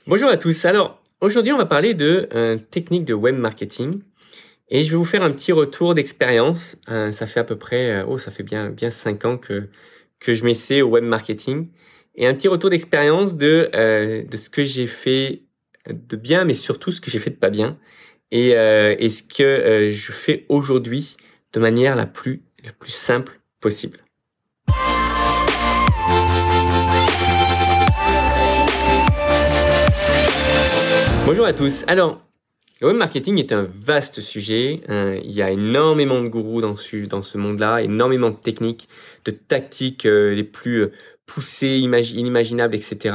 Bonjour à tous. Alors, aujourd'hui, on va parler de techniques de web marketing et je vais vous faire un petit retour d'expérience. Ça fait à peu près, ça fait bien 5 ans que je m'essaie au web marketing et un petit retour d'expérience de ce que j'ai fait de bien, mais surtout ce que j'ai fait de pas bien et ce que je fais aujourd'hui de manière la plus simple possible. Bonjour à tous. Alors, le web marketing est un vaste sujet. Il y a énormément de gourous dans ce monde-là, énormément de techniques, de tactiques les plus poussées, inimaginables, etc.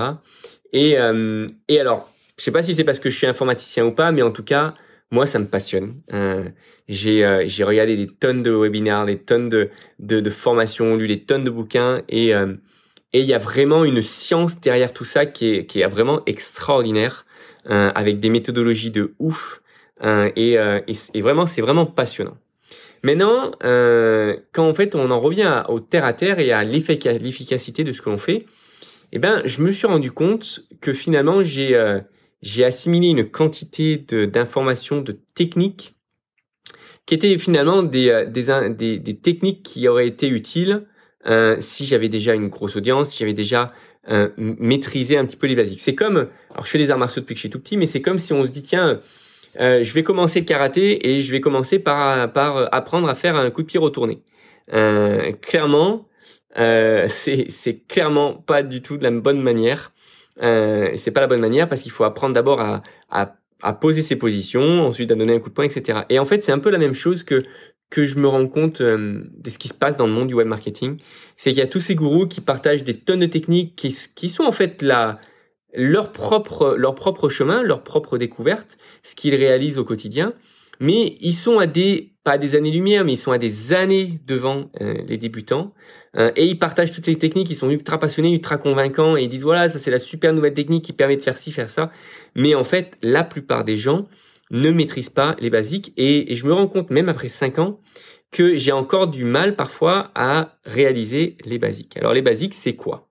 Et alors, je sais pas si c'est parce que je suis informaticien ou pas, mais en tout cas, moi, ça me passionne. J'ai regardé des tonnes de webinaires, des tonnes de formations, lu des tonnes de bouquins et il y a vraiment une science derrière tout ça qui est vraiment extraordinaire, avec des méthodologies de ouf, et vraiment, c'est vraiment passionnant. Maintenant, quand en fait on en revient au terre à terre et à l'efficacité de ce que l'on fait, eh ben, je me suis rendu compte que finalement j'ai assimilé une quantité d'informations, de techniques qui étaient finalement des techniques qui auraient été utiles si j'avais déjà une grosse audience, si j'avais déjà maîtrisé un petit peu les basiques. C'est comme, alors je fais des arts martiaux depuis que je suis tout petit, mais c'est comme si on se dit, tiens, je vais commencer le karaté et je vais commencer par apprendre à faire un coup de pied retourné. Clairement, c'est clairement pas du tout de la bonne manière. C'est pas la bonne manière parce qu'il faut apprendre d'abord à poser ses positions, ensuite à donner un coup de poing, etc. Et en fait, c'est un peu la même chose que je me rends compte de ce qui se passe dans le monde du web marketing. C'est qu'il y a tous ces gourous qui partagent des tonnes de techniques qui sont en fait leur propre chemin, leur propre découverte, ce qu'ils réalisent au quotidien. Mais ils sont pas à des années-lumière, mais ils sont à des années devant les débutants. Et ils partagent toutes ces techniques, ils sont ultra passionnés, ultra convaincants, et ils disent voilà, ça c'est la super nouvelle technique qui permet de faire ci, faire ça. Mais en fait, la plupart des gens ne maîtrisent pas les basiques, et je me rends compte, même après 5 ans, que j'ai encore du mal parfois à réaliser les basiques. Alors les basiques, c'est quoi?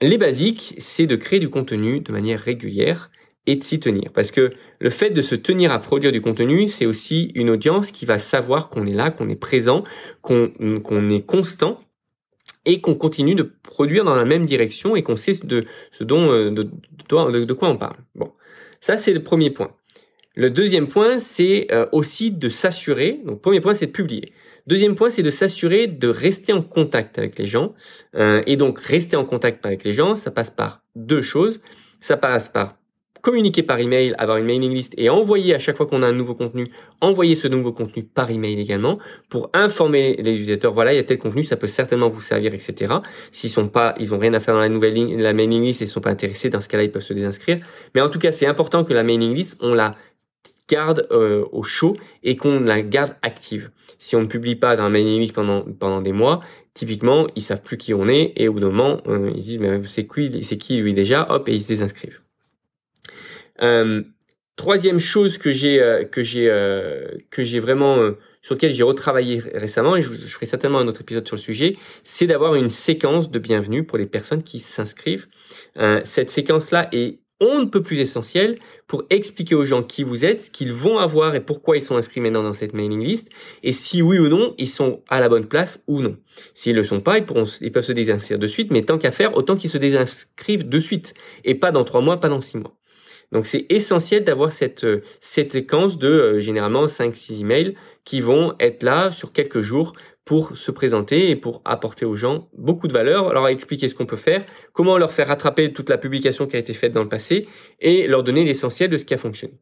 Les basiques, c'est de créer du contenu de manière régulière et de s'y tenir. Parce que le fait de se tenir à produire du contenu, c'est aussi une audience qui va savoir qu'on est là, qu'on est présent, qu'on est constant et qu'on continue de produire dans la même direction et qu'on sait de quoi on parle. Bon, ça c'est le premier point. Le deuxième point, c'est aussi de s'assurer. Donc, premier point, c'est de publier. Deuxième point, c'est de s'assurer de rester en contact avec les gens. Et donc, rester en contact avec les gens, ça passe par deux choses. Ça passe par communiquer par email, avoir une mailing list et envoyer à chaque fois qu'on a un nouveau contenu, envoyer ce nouveau contenu par email également pour informer les utilisateurs. Voilà, il y a tel contenu, ça peut certainement vous servir, etc. S'ils ont rien à faire dans la mailing list et ils sont pas intéressés, dans ce cas-là, ils peuvent se désinscrire. Mais en tout cas, c'est important que la mailing list, on la garde au chaud et qu'on la garde active. Si on ne publie pas dans la mailing list pendant des mois, typiquement, ils savent plus qui on est et au bout d'un moment, ils disent mais c'est qui lui déjà, hop, et ils se désinscrivent. Troisième chose que j'ai vraiment sur lequel j'ai retravaillé récemment, et je ferai certainement un autre épisode sur le sujet, c'est d'avoir une séquence de bienvenue pour les personnes qui s'inscrivent. Cette séquence-là est on ne peut plus essentielle pour expliquer aux gens qui vous êtes, ce qu'ils vont avoir et pourquoi ils sont inscrits maintenant dans cette mailing list, et si oui ou non, ils sont à la bonne place ou non. S'ils ne le sont pas, ils peuvent se désinscrire de suite, mais tant qu'à faire, autant qu'ils se désinscrivent de suite, et pas dans 3 mois, pas dans 6 mois. Donc, c'est essentiel d'avoir cette séquence de généralement 5-6 emails qui vont être là sur quelques jours pour se présenter et pour apporter aux gens beaucoup de valeur, leur expliquer ce qu'on peut faire, comment leur faire rattraper toute la publication qui a été faite dans le passé et leur donner l'essentiel de ce qui a fonctionné.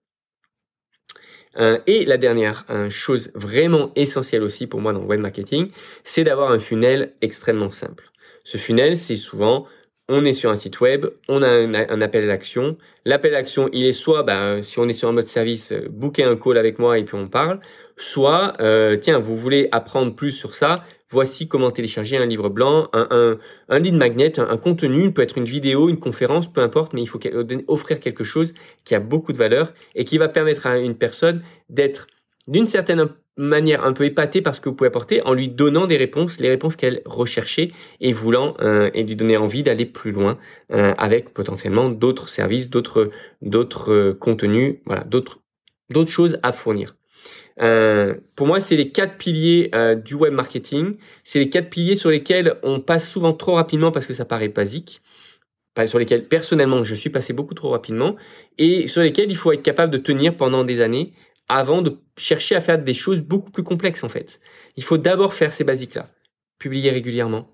Et la dernière chose vraiment essentielle aussi pour moi dans le web marketing, c'est d'avoir un funnel extrêmement simple. Ce funnel, c'est souvent on est sur un site web, on a un appel à l'action. L'appel à l'action, il est soit, si on est sur un mode service, booker un call avec moi et puis on parle. Soit, tiens, vous voulez apprendre plus sur ça, voici comment télécharger un livre blanc, un lead magnet, un contenu, peut être une vidéo, une conférence, peu importe, mais il faut offrir quelque chose qui a beaucoup de valeur et qui va permettre à une personne d'être d'une certaine manière un peu épatée par ce que vous pouvez apporter en lui donnant des réponses, les réponses qu'elle recherchait et voulant et lui donner envie d'aller plus loin avec potentiellement d'autres services, d'autres contenus, voilà, d'autres choses à fournir. Pour moi, c'est les 4 piliers du web marketing. C'est les 4 piliers sur lesquels on passe souvent trop rapidement parce que ça paraît basique, sur lesquels personnellement je suis passé beaucoup trop rapidement et sur lesquels il faut être capable de tenir pendant des années avant de chercher à faire des choses beaucoup plus complexes en fait. Il faut d'abord faire ces basiques-là. Publier régulièrement,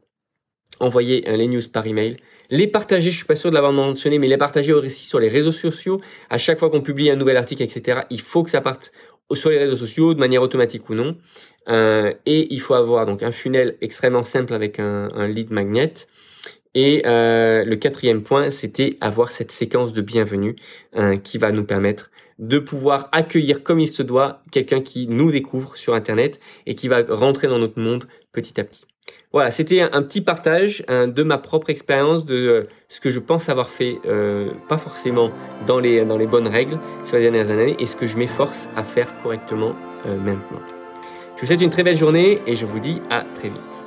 envoyer les news par email, les partager, je suis pas sûr de l'avoir mentionné, mais les partager aussi sur les réseaux sociaux. À chaque fois qu'on publie un nouvel article, etc., il faut que ça parte sur les réseaux sociaux de manière automatique ou non. Et il faut avoir donc un funnel extrêmement simple avec un lead magnet. Et le 4e point, c'était avoir cette séquence de bienvenue qui va nous permettre de pouvoir accueillir comme il se doit quelqu'un qui nous découvre sur Internet et qui va rentrer dans notre monde petit à petit. Voilà, c'était un petit partage de ma propre expérience, de ce que je pense avoir fait, pas forcément dans les bonnes règles sur les dernières années et ce que je m'efforce à faire correctement maintenant. Je vous souhaite une très belle journée et je vous dis à très vite.